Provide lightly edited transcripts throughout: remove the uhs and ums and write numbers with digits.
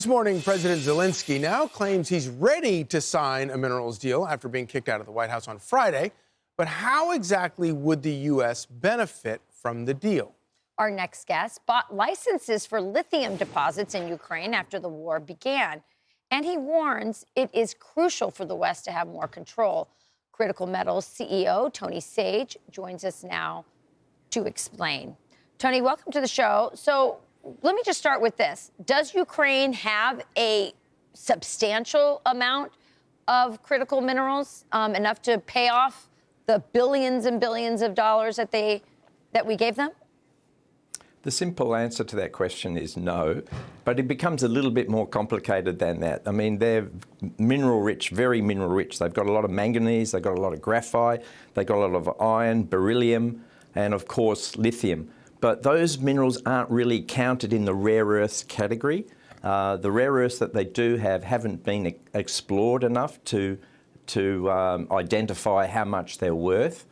This morning, President Zelenskyy now claims he's ready to sign a minerals deal after being kicked out of the White House on Friday. But how exactly would the U.S. benefit from the deal? Our next guest bought licenses for lithium deposits in Ukraine after the war began. And he warns it is crucial for the West to have more control. Critical Metals CEO Tony Sage joins us now to explain. Tony, welcome to the show. So let me just start with this. Does Ukraine have a substantial amount of critical minerals, enough to pay off the billions and billions of dollars that we gave them? The simple answer to that question is no, but it becomes a little bit more complicated than that. I mean, they're mineral rich, very mineral rich. They've got a lot of manganese, they've got a lot of graphite, they've got a lot of iron, beryllium, and of course, lithium. But those minerals aren't really counted in the rare earths category. The rare earths that they do have haven't been explored enough to identify how much they're worth.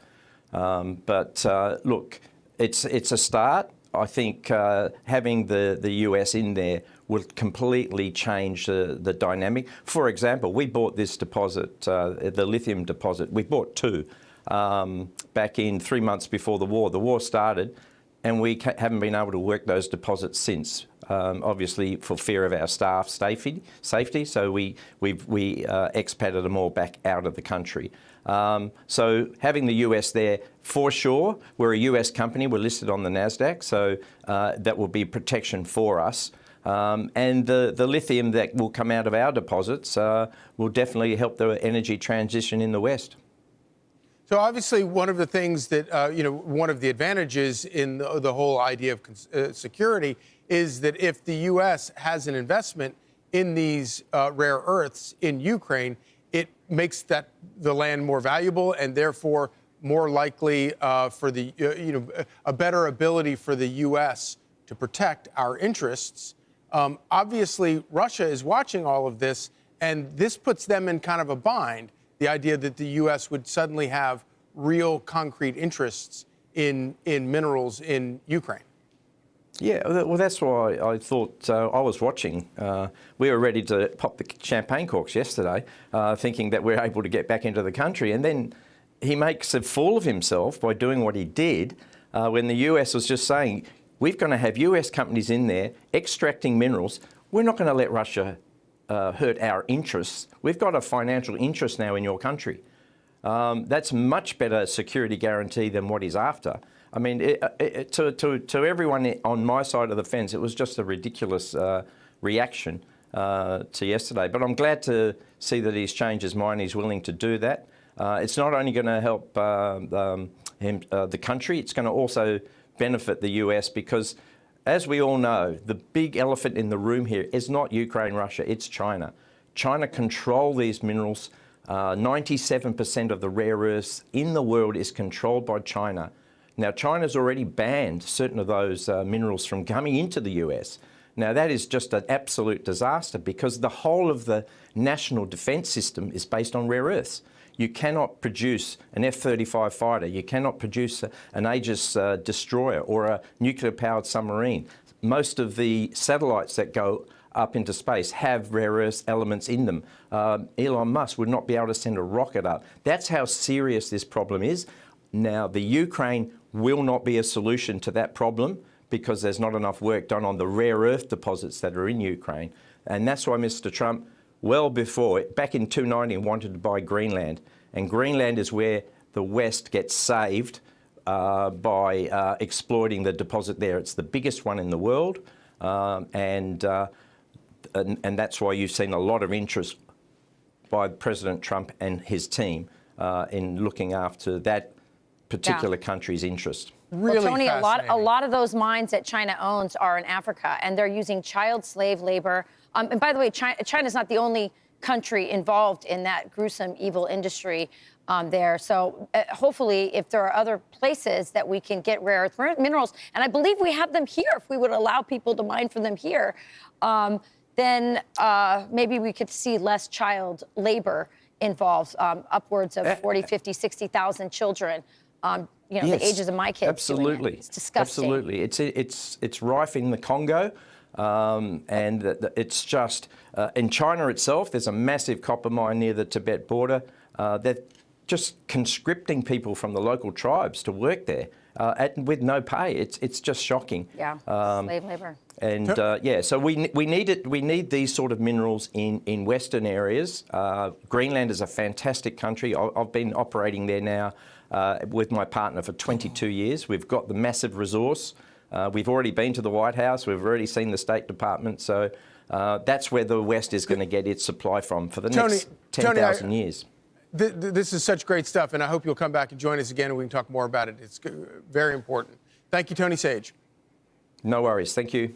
Look, it's a start. I think having the US in there will completely change the dynamic. For example, we bought this deposit, the lithium deposit. We bought two back in 3 months before the war. The war started, and we haven't been able to work those deposits since, obviously for fear of our staff safety. So we expatted them all back out of the country. So having the US there, for sure, we're a US company, we're listed on the NASDAQ, so that will be protection for us. And the lithium that will come out of our deposits will definitely help the energy transition in the West. So obviously, one of the things that, one of the advantages in the whole idea of security is that if the U.S. has an investment in these rare earths in Ukraine, it makes the land more valuable and therefore more likely for a better ability for the U.S. to protect our interests. Obviously, Russia is watching all of this, and this puts them in kind of a bind. The idea that the U.S. would suddenly have real concrete interests in minerals in Ukraine. Yeah, well, that's why I thought I was watching. We were ready to pop the champagne corks yesterday, thinking that we're able to get back into the country. And then he makes a fool of himself by doing what he did when the US was just saying, we're going to have US companies in there extracting minerals. We're not going to let Russia hurt our interests. We've got a financial interest now in your country. That's much better security guarantee than what he's after. I mean, to everyone on my side of the fence, it was just a ridiculous reaction to yesterday. But I'm glad to see that he's changed his mind. He's willing to do that. It's not only going to help the country, it's going to also benefit the US because, as we all know, the big elephant in the room here is not Ukraine, Russia, it's China. China control these minerals. 97% of the rare earths in the world is controlled by China. Now, China's already banned certain of those minerals from coming into the US. Now, that is just an absolute disaster because the whole of the national defence system is based on rare earths. You cannot produce an F-35 fighter. You cannot produce an Aegis destroyer or a nuclear-powered submarine. Most of the satellites that go up into space have rare earth elements in them. Elon Musk would not be able to send a rocket up. That's how serious this problem is. Now, the Ukraine will not be a solution to that problem because there's not enough work done on the rare earth deposits that are in Ukraine. And that's why Mr. Trump, well before, back in 2019, wanted to buy Greenland. And Greenland is where the West gets saved by exploiting the deposit there. It's the biggest one in the world. And that's why you've seen a lot of interest by President Trump and his team in looking after that particular country's interest. Really well, Tony, a lot of those mines that China owns are in Africa, and they're using child slave labor. And by the way, China's not the only country involved in that gruesome, evil industry there. So hopefully, if there are other places that we can get rare earth minerals, and I believe we have them here, if we would allow people to mine for them here, then maybe we could see less child labor involved, upwards of 40, 50, 60,000 children. Yes, the ages of my kids. Absolutely, it's disgusting. Absolutely, it's rife in the Congo. And it's just, in China itself, there's a massive copper mine near the Tibet border. They're just conscripting people from the local tribes to work there with no pay. It's just shocking. Yeah, slave labor. And yeah, so we need these sort of minerals in Western areas. Greenland is a fantastic country. I've been operating there now with my partner for 22 years. We've got the massive resource. We've already been to the White House. We've already seen the State Department. So that's where the West is going to get its supply from for the next 10,000 years. This is such great stuff, and I hope you'll come back and join us again and we can talk more about it. It's very important. Thank you, Tony Sage. No worries. Thank you.